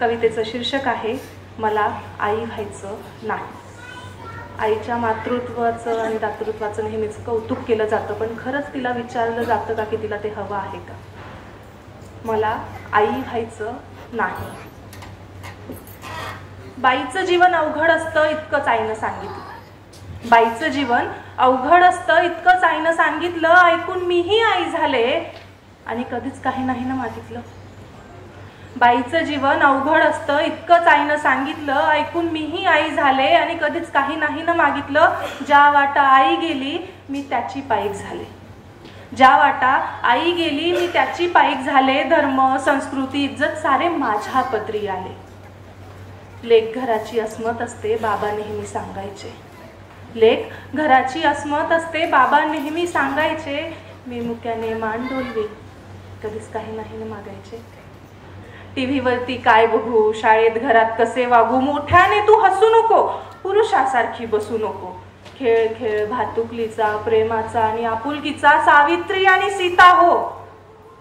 कवितेचं शीर्षक आहे मला आई व्हायचं नाही. आईच्या मातृत्वाचं आणि दातृत्वाचं नेहमीच कौतुक केलं जातं, पण खरंच तिला विचारलं जातं का की तिला ते हवं आहे का? मला आई व्हायचं नाही. बाईचं जीवन अवघड असतं इतकंच आईनं सांगितलं. बाईचं जीवन अवघड असतं इतकंच आईनं सांगितलं. ऐकून मीही आई झाले आणि कधीच काही नाही ना मागितलं. बाईचं जीवन अवघड असतं इतकंच आईनं सांगितलं. ऐकून मीही आई झाले आणि कधीच काही नाही ना मागितलं. ज्या वाटा आई गेली मी त्याची पाईक झाले. ज्या वाटा आई गेली मी त्याची पाईक झाले. धर्म संस्कृती इज्जत सारे माझ्या पदरी आले. लेक घराची अस्मत असते बाबा नेहमी सांगायचे. लेक घराची अस्मत असते बाबा नेहमी सांगायचे. मी मुक्याने मान डोलवी कधीच काही नाही ना मागायचे. टीव्हीवरती काय बघू, शाळेत घरात कसे वागू, मोठ्याने तू हसू नको, पुरुषासारखी बसू नको. खेळ खेळ भातुकलीचा, प्रेमाचा आणि आपुलकीचा, सावित्री आणि सीता हो,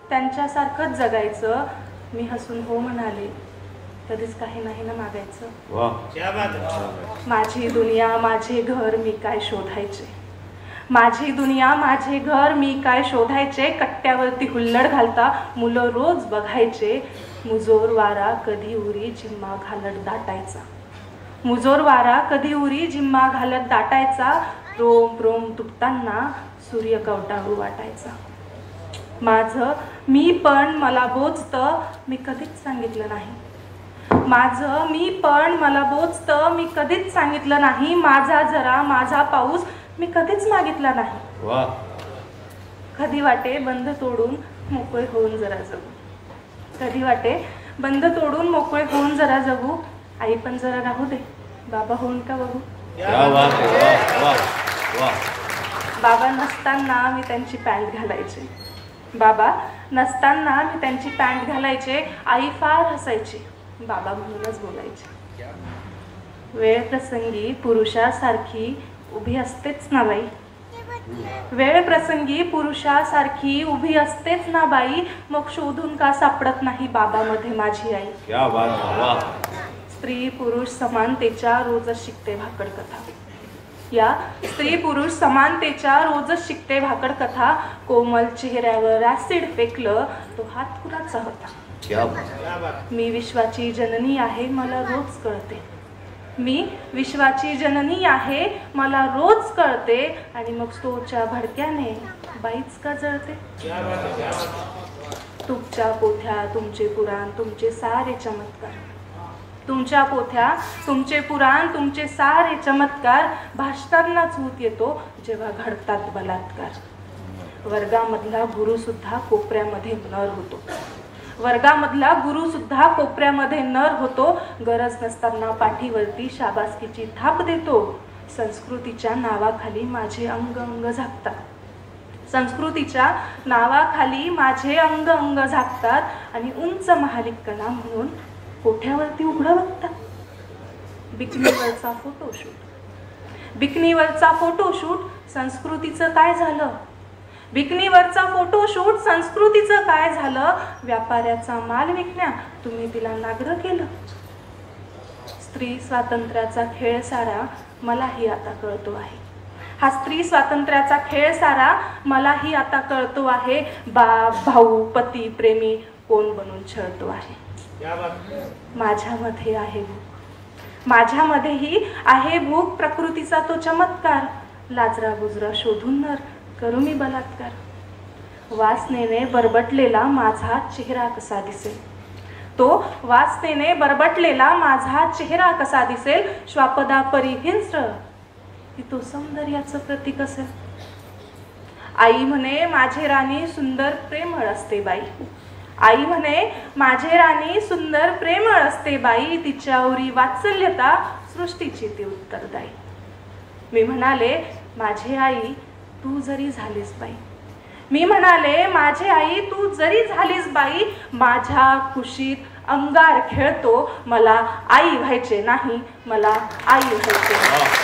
त्यांच्यासारखंच जगायचं. मी हसून हो म्हणाले, कधीच काही नाही ना मागायचं. माझी दुनिया माझे घर मी काय शोधायचे. माझी दुनिया माझे घर मी काय शोधायचे. कट्ट्यावरती हुल्लड घालता मुलं रोज बघायचे. मुजोर वारा कधी उरी जिम्मा घालत दाटायचा. मुजोर वारा कधी उरी जिम्मा घालत दाटायचा. रोम रोम तुटताना सूर्य कवटाळू वाटायचा. माझं मी पण मला बोचतं मी कधीच सांगितलं नाही. माझं मी पण मला बोचतं मी कधीच सांगितलं नाही. माझा जरा माझा पाऊस मी कधीच मागितला नाही. कधी वाटे बंध तोडून मोकळे होऊन जरा जगू. कधी वाटे बंध तोडून मोकळे होऊन जरा जगू. आई पण जरा राहू दे, बाबा होऊन का बघू. बाबा नसताना मी त्यांची पॅन्ट घालायचे. बाबा नसताना मी त्यांची पॅन्ट घालायचे. आई फार हसायची, बाबा म्हणूनच बोलायचे. वेळ प्रसंगी पुरुषासारखी उभी असतेच ना बाई. वेळ प्रसंगी पुरुषासारखी उभी असतेच ना बाई. मग शोधून का सापडत नाही बाबामध्ये माझी आई. स्त्री पुरुष समानतेच्या रोजच शिकते भाकड कथा. या स्त्री पुरुष समानतेच्या रोजच शिकते भाकड कथा. कोमल चेहऱ्यावर ऍसिड फेकलं तो हात कुणाचा होता. मी विश्वाची जननी आहे मला रोज कळते. मी विश्वाची जननी आहे मला रोज कळते. आणि मग स्टोच्या भडक्याने बाईच का जळते. तुमच्या पोथ्या तुमचे पुराण तुमचे सारे चमत्कार. तुमच्या पोथ्या तुमचे पुराण तुमचे सारे चमत्कार. भाषणांनाच होत येतो जेव्हा घडतात बलात्कार. वर्गामधला गुरु सुद्धा कोपऱ्यामध्ये नर होतो. वर्गामधला गुरु सुद्धा कोपऱ्यामध्ये नर होतो. गरज नसताना पाठीवरती शाबासकीची थाप देतो. संस्कृतीच्या नावाखाली माझे अंग अंग झाकतात. संस्कृतीच्या नावाखाली माझे अंग अंग झाकतात आणि उंच महालिक कला म्हणून कोठ्यावरती उघडं बघतात. बिकनीवरचा फोटोशूट. बिकनीवरचा फोटोशूट संस्कृतीचं काय झालं. बिकनीवरचा फोटोशूट संस्कृतीचं काय झालं. व्यापाऱ्याचा माल विकण्या तुम्ही तिला नागडं केलं. स्त्री स्वातंत्र्याचा खेळ सारा मलाही आता कळतो आहे. हा स्त्री स्वातंत्र्याचा खेळ सारा मलाही आता कळतो आहे. बाप भाऊ पती प्रेमी कोण बनून छळतो आहे. माझ्यामध्ये आहे भूक. माझ्यामध्येही आहे भूक. प्रकृतीचा तो चमत्कार. लाजरा बुजरा शोधून नर करू मी बलात्कार. वासनेने बरबटलेला माझा चेहरा कसा दिसेल. तो वासनेने बरबटलेला माझा चेहरा कसा दिसेल. श्वापदा परिहिंस्र की तो सौंदर्याचं प्रतीक असेल. आई म्हणे माझे राणी सुंदर प्रेमळ असते बाई. आई म्हणे माझे राणी सुंदर प्रेमळ असते बाई. तिच्यावरी वात्सल्यता सृष्टीची ती उत्तरदायी. मी म्हणाले माझे आई तू जरी झालीस बाई. मी म्हणाले माझे आई तू जरी झालीस बाई. माझ्या कुशीत अंगार खेळतो. मला आई व्हायचे नाही मला आई व्हायचे.